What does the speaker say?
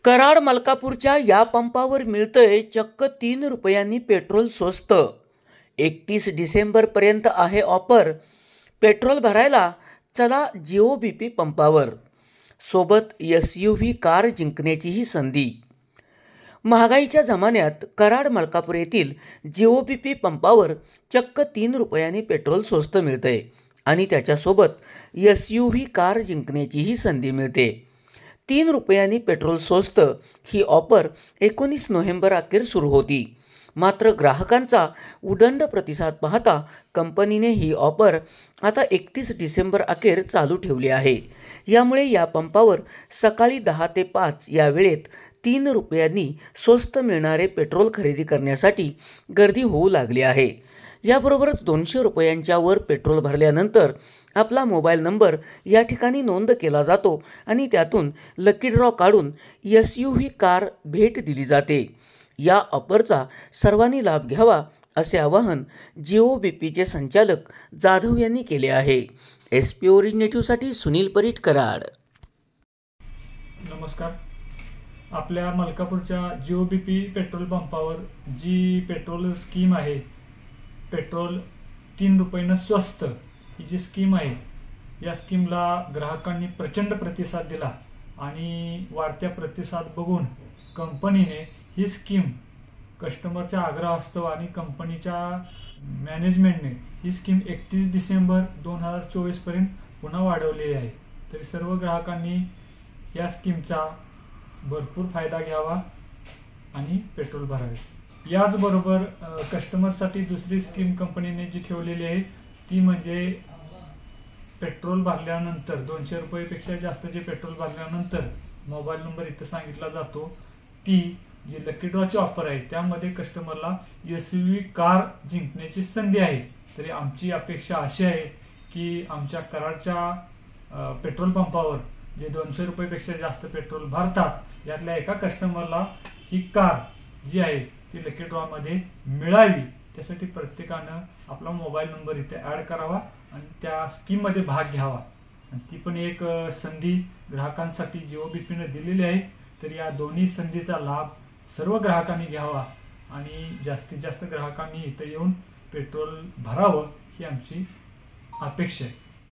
कराड मलकापूरच्या या पंपावर मिळतंय चक्क 3 रुपयांनी पेट्रोल स्वस्त। 31 डिसेंबरपर्यंत आहे ऑफर। पेट्रोल भरायला चला GOBP पंपावर। सोबत SUV कार जिंकण्याचीही संधी। महागाईच्या जमान्यात कराड मलकापूर येथील GOBP पंपावर चक्क 3 रुपयांनी पेट्रोल स्वस्त मिळतंय आणि त्याच्यासोबत SUV कार जिंकण्याचीही संधी मिळते। 3 रुपयांनी पेट्रोल स्वस्त ही ऑफर 19 नोव्हेंबर अखेर सुरू होती। मात्र ग्राहकांचा उदंड प्रतिसाद पाहता कंपनीने ही ऑफर आता 31 डिसेंबर अखेर चालू ठेवली आहे। यामुळे या पंपावर सकाळी 10 ते 5 या वेळेत 3 रुपयांनी स्वस्त मिळणारे पेट्रोल खरेदी करण्यासाठी गर्दी होऊ लागली आहे। याबरोबरच 200 रुपयांच्या वर पेट्रोल भरल्यानंतर आपला मोबाईल नंबर या ठिकाणी नोंद केला जातो आणि त्यातून लकी ड्रॉ काढून SUV कार भेट दिली जाते। या ऑफरचा सर्वांनी लाभ घ्यावा असे आवाहन GOBPचे संचालक जाधव यांनी केले आहे। SP ओरिजिनेटिव्हसाठी सुनील परीट, कराड। नमस्कार। आपल्या मलकापूरच्या GOBP पेट्रोल पंपावर जी पेट्रोल स्कीम आहे, पेट्रोल 3 रुपयांना स्वस्त ही जी स्कीम आहे, या स्कीमला ग्राहकांनी प्रचंड प्रतिसाद दिला आणि वाढत्या प्रतिसाद बघून कंपनीने ही स्कीम कस्टमरच्या आग्रहास्तव आणि कंपनीच्या मॅनेजमेंटने ही स्कीम 31 डिसेंबर 2024 पर्यंत पुन्हा वाढवलेली आहे। तरी सर्व ग्राहकांनी या स्कीमचा भरपूर फायदा घ्यावा आणि पेट्रोल भरावे। याचबरोबर कस्टमरसाठी दुसरी स्कीम कंपनीने जी ठेवलेली आहे ती म्हणजे पेट्रोल भरल्यानंतर 200 रुपयेपेक्षा जास्त जे पेट्रोल भरल्यानंतर मोबाईल नंबर इथं सांगितला जातो, ती जी लकी ड्रॉची ऑफर आहे त्यामध्ये कस्टमरला SUV कार जिंकण्याची संधी आहे। तरी आमची अपेक्षा अशी आहे की आमच्या कराडच्या पेट्रोल पंपावर जे 200 रुपयेपेक्षा जास्त पेट्रोल भरतात यातल्या एका कस्टमरला ही कार जी आहे ती लकी ड्रॉमध्ये मिळावी। त्यासाठी प्रत्येकानं आपला मोबाईल नंबर इथे ॲड करावा आणि त्या स्कीममध्ये भाग घ्यावा। आणि ती पण एक संधी ग्राहकांसाठी GOBPने दिलेली आहे। तर या दोन्ही संधीचा लाभ सर्व ग्राहकांनी घ्यावा आणि जास्तीत जास्त ग्राहकांनी इथं येऊन पेट्रोल भरावं ही आमची अपेक्षा आहे।